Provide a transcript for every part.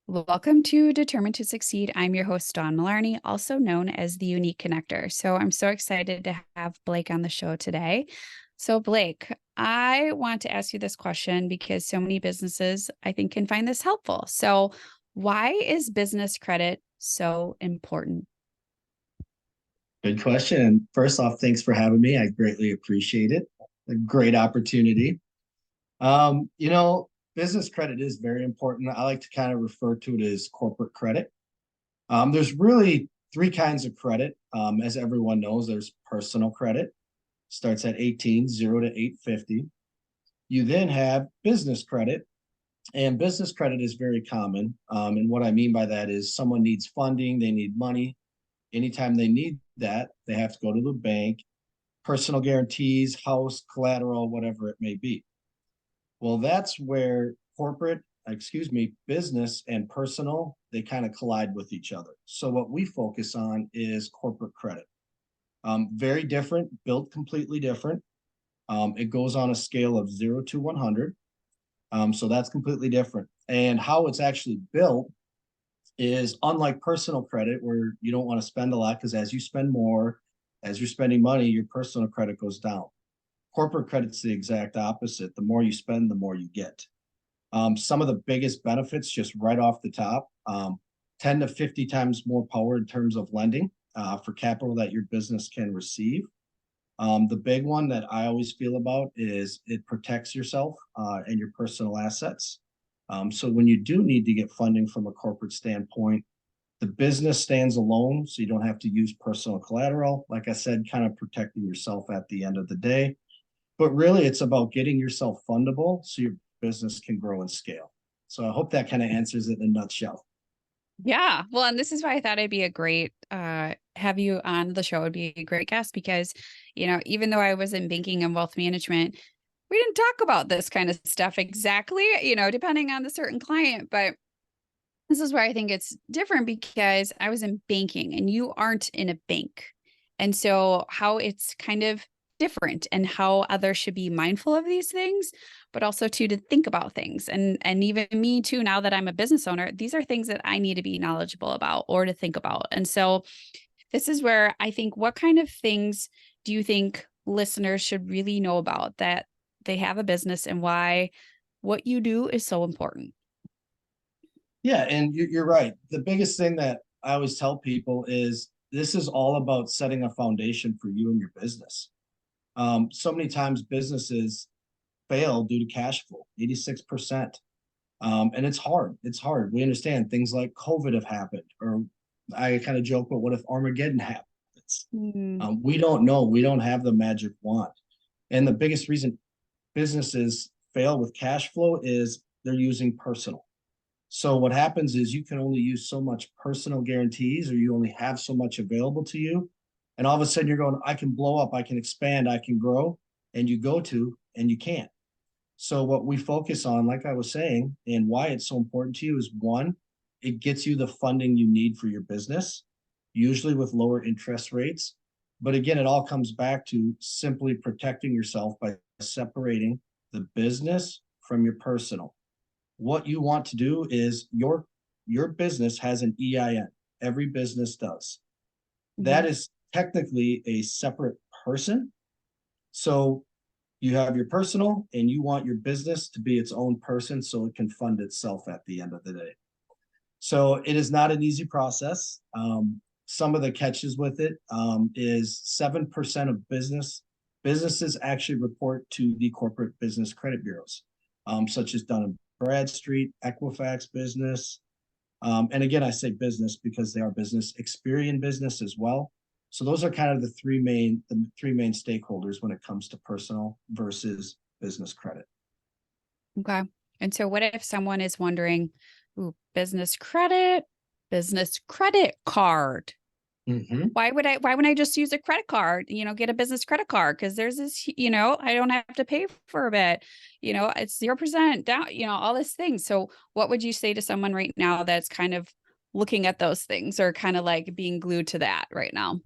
Welcome to Determined to Succeed. I'm your host, Dawn Mullarney, also known as the Unique Connector. So I'm so excited to have Blake on the show today. So, Blake, I want to ask you this question because so many businesses, I think, can find this helpful. So, why is business credit so important? Good question. First off, thanks for having me. I greatly appreciate it. A great opportunity. Business credit is very important. I like to kind of refer to it as corporate credit. There's really three kinds of credit. As everyone knows, there's personal credit, starts at 18, 0 to 850. You then have business credit, and business credit is very common. And what I mean by that is someone needs funding, they need money. Anytime they need that, they have to go to the bank, personal guarantees, house, collateral, whatever it may be. Well, that's where business and personal, they kind of collide with each other. So what we focus on is corporate credit. Very different, built completely different. It goes on a scale of 0 to 100. So that's completely different. And how it's actually built is unlike personal credit, where you don't want to spend a lot because as you spend more, as you're spending money, your personal credit goes down. Corporate credit's the exact opposite. The more you spend, the more you get. Some of the biggest benefits, just right off the top, 10 to 50 times more power in terms of lending for capital that your business can receive. The big one that I always feel about is it protects yourself and your personal assets. So when you do need to get funding from a corporate standpoint, the business stands alone, so you don't have to use personal collateral. Like I said, kind of protecting yourself at the end of the day. But really, it's about getting yourself fundable so your business can grow and scale. So I hope that kind of answers it in a nutshell. Yeah. Well, and this is why I thought I'd be a great have you on the show would be a great guest because, even though I was in banking and wealth management, we didn't talk about this kind of stuff exactly, depending on the certain client. But this is where I think it's different because I was in banking and you aren't in a bank. And so how it's kind of different and how others should be mindful of these things, but also to think about things. And even me too, now that I'm a business owner, these are things that I need to be knowledgeable about or to think about. And so this is where I think, what kind of things do you think listeners should really know about that they have a business and why what you do is so important? Yeah, and you're right. The biggest thing that I always tell people is this is all about setting a foundation for you and your business. So many times businesses fail due to cash flow, 86%. And it's hard. It's hard. We understand things like COVID have happened, or I kind of joke, but what if Armageddon happens? Mm. We don't know. We don't have the magic wand. And the biggest reason businesses fail with cash flow is they're using personal. So what happens is you can only use so much personal guarantees, or you only have so much available to you. And all of a sudden you're going, I can blow up, I can expand, I can grow. And you go to, and you can't. So what we focus on, like I was saying, and why it's so important to you is one, it gets you the funding you need for your business, usually with lower interest rates. But again, it all comes back to simply protecting yourself by separating the business from your personal. What you want to do is your business has an EIN. Every business does. That Mhm. is technically a separate person. So you have your personal and you want your business to be its own person so it can fund itself at the end of the day. So it is not an easy process. Some of the catches with it is 7% of businesses actually report to the corporate business credit bureaus, such as Dun and Bradstreet, Equifax Business. And again, I say business because they are business, Experian Business as well. So those are kind of the three main stakeholders when it comes to personal versus business credit. Okay. And so what if someone is wondering, ooh, business credit card. Mm-hmm. Why would I just use a credit card, get a business credit card? Cause there's this, I don't have to pay for a bit, it's 0% down, all this things. So what would you say to someone right now that's kind of looking at those things or kind of like being glued to that right now?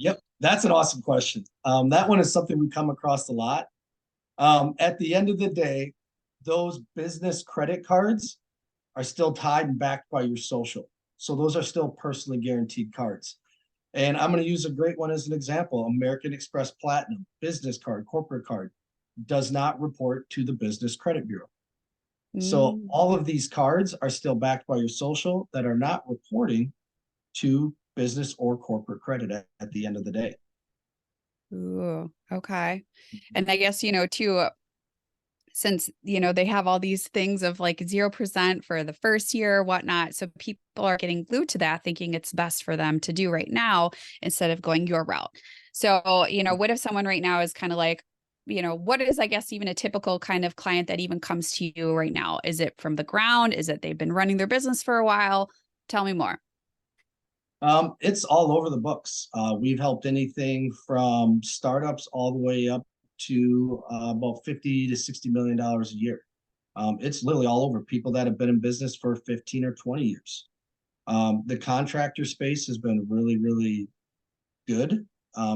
Yep, that's an awesome question. That one is something we come across a lot. At the end of the day, those business credit cards are still tied and backed by your social. So those are still personally guaranteed cards. And I'm going to use a great one as an example. American Express Platinum, business card, corporate card, does not report to the Business Credit Bureau. So Mm. all of these cards are still backed by your social that are not reporting to business or corporate credit at the end of the day. Ooh, okay. And I guess, too, since, they have all these things of like 0% for the first year, whatnot. So people are getting glued to that, thinking it's best for them to do right now instead of going your route. So, what if someone right now is kind of like, what is, I guess, even a typical kind of client that even comes to you right now? Is it from the ground? Is it they've been running their business for a while? Tell me more. It's all over the books. We've helped anything from startups all the way up to about 50 to $60 million a year. It's literally all over, people that have been in business for 15 or 20 years. The contractor space has been really, really good.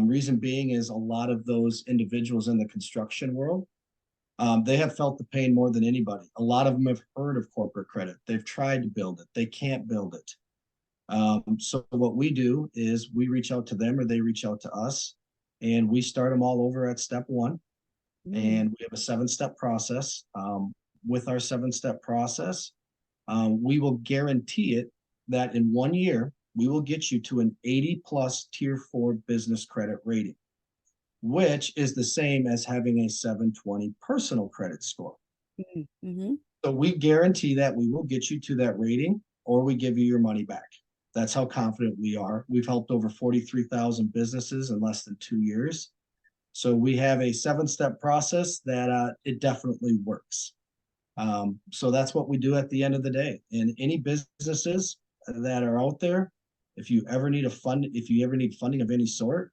Reason being is a lot of those individuals in the construction world, they have felt the pain more than anybody. A lot of them have heard of corporate credit. They've tried to build it. They can't build it. So what we do is we reach out to them or they reach out to us, and we start them all over at step one. Mm. And we have a 7-step process. With our 7-step process, we will guarantee it that in 1 year, we will get you to an 80 plus tier 4 business credit rating, which is the same as having a 720 personal credit score. Mm-hmm. So we guarantee that we will get you to that rating or we give you your money back. That's how confident we are. We've helped over 43,000 businesses in less than 2 years. So we have a 7-step process that it definitely works. So that's what we do at the end of the day. And any businesses that are out there, if you ever need funding of any sort,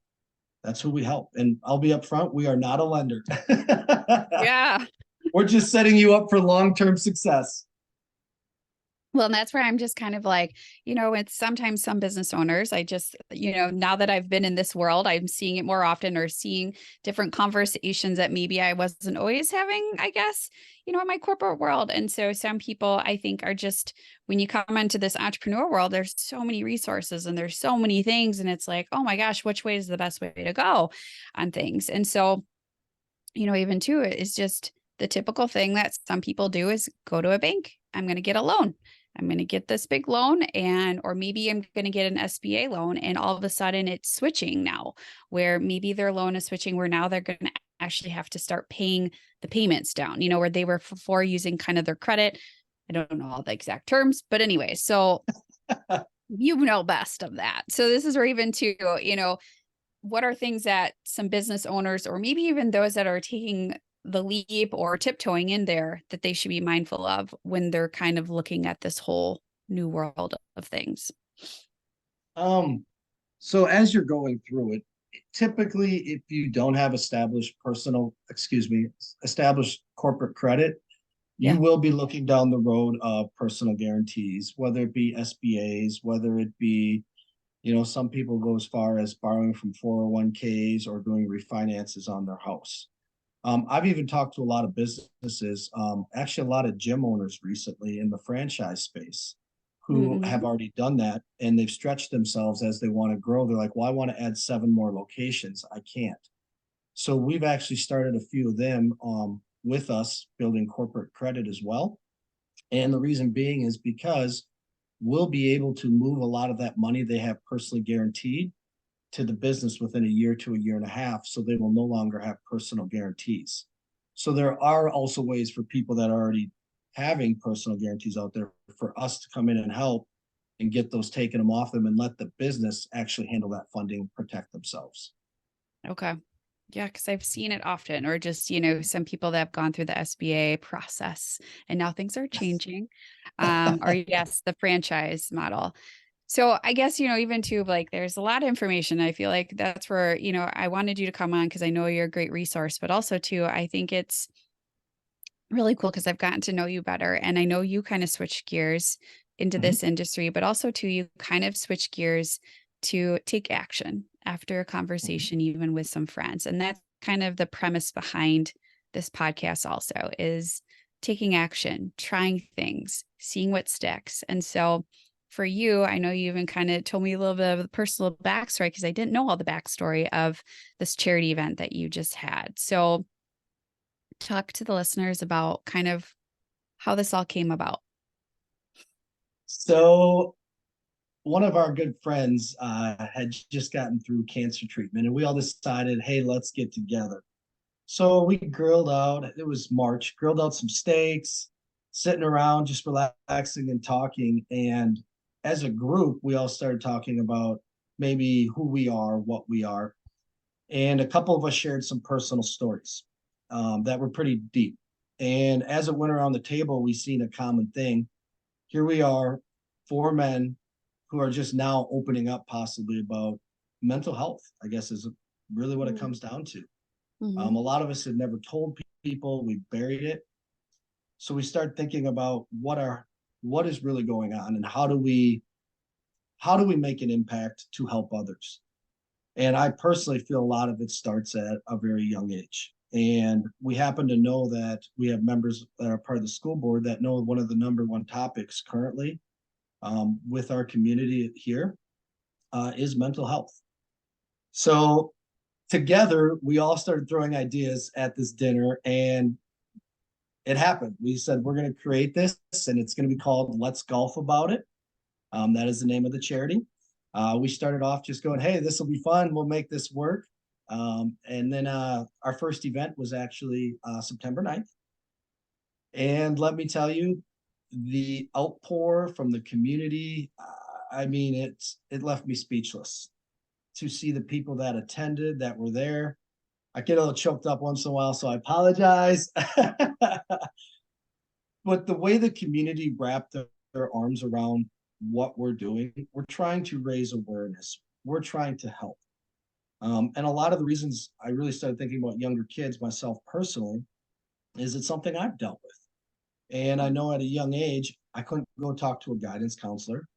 that's who we help. And I'll be upfront, we are not a lender. Yeah. We're just setting you up for long-term success. Well, and that's where I'm just kind of like, it's sometimes some business owners, I just, now that I've been in this world, I'm seeing it more often or seeing different conversations that maybe I wasn't always having, I guess, in my corporate world. And so some people I think are just, when you come into this entrepreneur world, there's so many resources and there's so many things. And it's like, oh my gosh, which way is the best way to go on things? And so, even too, it is just the typical thing that some people do is go to a bank. I'm going to get a loan. I'm going to get this big loan or maybe I'm going to get an SBA loan. And all of a sudden it's switching now where maybe their loan is switching where now they're going to actually have to start paying the payments down, where they were before using kind of their credit. I don't know all the exact terms, but anyway, so you know best of that. So this is where even too, what are things that some business owners or maybe even those that are taking the leap or tiptoeing in there that they should be mindful of when they're kind of looking at this whole new world of things? So as you're going through it, typically if you don't have established corporate credit, you Yeah. will be looking down the road of personal guarantees, whether it be SBAs, whether it be, some people go as far as borrowing from 401ks or doing refinances on their house. I've even talked to a lot of businesses, actually a lot of gym owners recently in the franchise space who Mm-hmm. have already done that and they've stretched themselves as they want to grow. They're like, well, I want to add 7 more locations. I can't. So we've actually started a few of them with us building corporate credit as well. And the reason being is because we'll be able to move a lot of that money they have personally guaranteed to the business within a year to a year and a half, so they will no longer have personal guarantees. So there are also ways for people that are already having personal guarantees out there for us to come in and help and get those taken them off them and let the business actually handle that funding, protect themselves. Okay. Yeah, because I've seen it often, or just, some people that have gone through the SBA process and now things are Yes. changing. Or yes, the franchise model. So I guess, even too, like there's a lot of information. I feel like that's where, I wanted you to come on because I know you're a great resource, but also too, I think it's really cool because I've gotten to know you better. And I know you kind of switch gears into Mhm. this industry, but also too, you kind of switch gears to take action after a Mhm. conversation, even with some friends. And that's kind of the premise behind this podcast also is taking action, trying things, seeing what sticks. And so for you, I know you even kind of told me a little bit of the personal backstory because I didn't know all the backstory of this charity event that you just had. So talk to the listeners about kind of how this all came about. So one of our good friends had just gotten through cancer treatment, and we all decided, hey, let's get together. So we grilled out, it was March, grilled out some steaks, sitting around, just relaxing and talking. And as a group, we all started talking about maybe who we are, what we are. And a couple of us shared some personal stories that were pretty deep. And as it went around the table, we seen a common thing. Here we are, four men who are just now opening up possibly about mental health, I guess is really what it comes down to. A Mm-hmm. lot of us had never told people, we buried it. So we start thinking about what is really going on and how do we make an impact to help others. And I personally feel a lot of it starts at a very young age. And we happen to know that we have members that are part of the school board that know one of the number one topics currently with our community here is mental health. So together, we all started throwing ideas at this dinner, and it happened. We said, we're going to create this, and it's going to be called Let's Golf About It. That is the name of the charity. We started off just going, hey, this will be fun. We'll make this work. And then our first event was actually September 9th. And let me tell you, the outpour from the community, I mean, it left me speechless to see the people that attended, that were there. I get a little choked up once in a while, so I apologize. But the way the community wrapped their arms around what we're doing, we're trying to raise awareness. We're trying to help. And a lot of the reasons I really started thinking about younger kids, myself personally, is it's something I've dealt with. And I know at a young age, I couldn't go talk to a guidance counselor.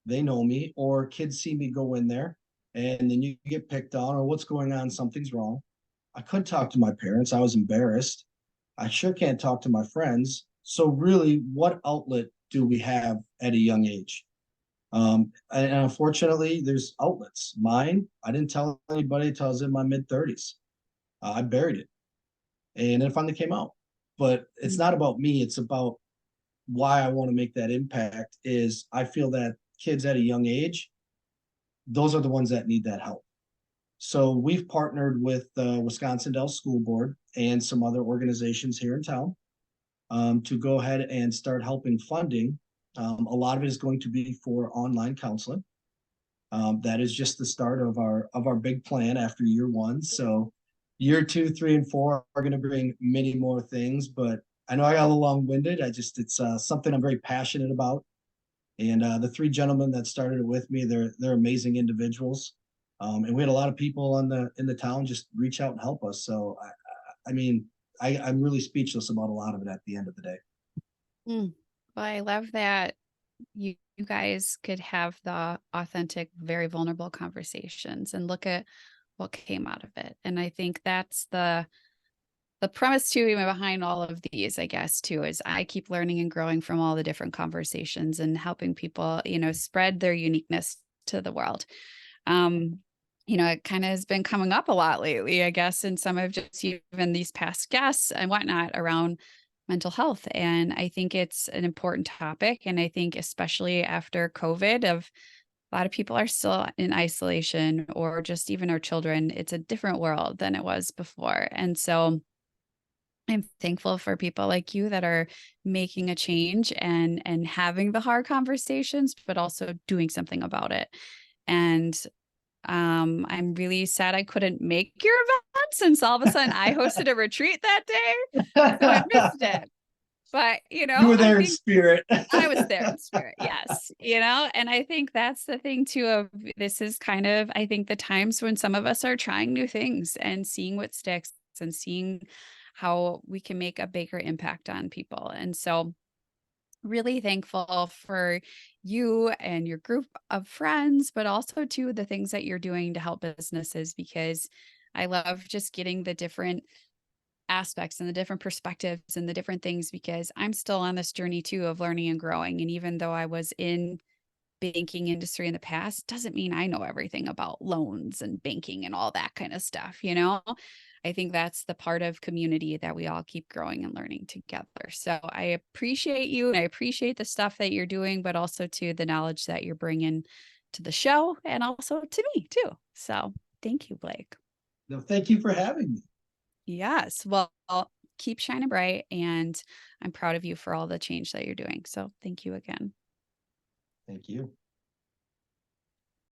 They know me, or kids see me go in there and then you get picked on, or what's going on, something's wrong. I couldn't talk to my parents. I was embarrassed. I sure can't talk to my friends. So, really, what outlet do we have at a young age? And unfortunately, there's outlets. Mine, I didn't tell anybody until I was in my mid 30s. I buried it, and it finally came out. But it's not about me. It's about why I want to make that impact. Is I feel that kids at a young age, those are the ones that need that help. So we've partnered with the Wisconsin Dells School Board and some other organizations here in town to go ahead and start helping funding. A lot of it is going to be for online counseling. That is just the start of our big plan after year one. So year 2, 3, and 4 are going to bring many more things. But I know I got a little long-winded. It's something I'm very passionate about. And the three gentlemen that started it with me, they're amazing individuals. And we had a lot of people in the town just reach out and help us. So I mean, I'm really speechless about a lot of it at the end of the day. Mm. Well, I love that you guys could have the authentic, very vulnerable conversations and look at what came out of it. And I think that's the premise too, even behind all of these, I guess, too, is I keep learning and growing from all the different conversations and helping people, spread their uniqueness to the world. It kind of has been coming up a lot lately, I guess, in some of just even these past guests and whatnot around mental health. And I think it's an important topic. And I think especially after COVID, of a lot of people are still in isolation, or just even our children, it's a different world than it was before. And so I'm thankful for people like you that are making a change and having the hard conversations, but also doing something about it. And I'm really sad I couldn't make your event, since all of a sudden I hosted a retreat that day. So I missed it. But, You were I there in think spirit. I was there in spirit. Yes. And I think that's the thing too, of this is kind of, I think, the times when some of us are trying new things and seeing what sticks and seeing how we can make a bigger impact on people. And so really thankful for you and your group of friends, but also too the things that you're doing to help businesses, because I love just getting the different aspects and the different perspectives and the different things, because I'm still on this journey too of learning and growing. And even though I was in banking industry in the past, doesn't mean I know everything about loans and banking and all that kind of stuff, you know? I think that's the part of community that we all keep growing and learning together. So I appreciate you and I appreciate the stuff that you're doing, but also to the knowledge that you're bringing to the show and also to me too. So thank you, Blake. No, thank you for having me. Yes. Well, keep shining bright, and I'm proud of you for all the change that you're doing. So thank you again. Thank you.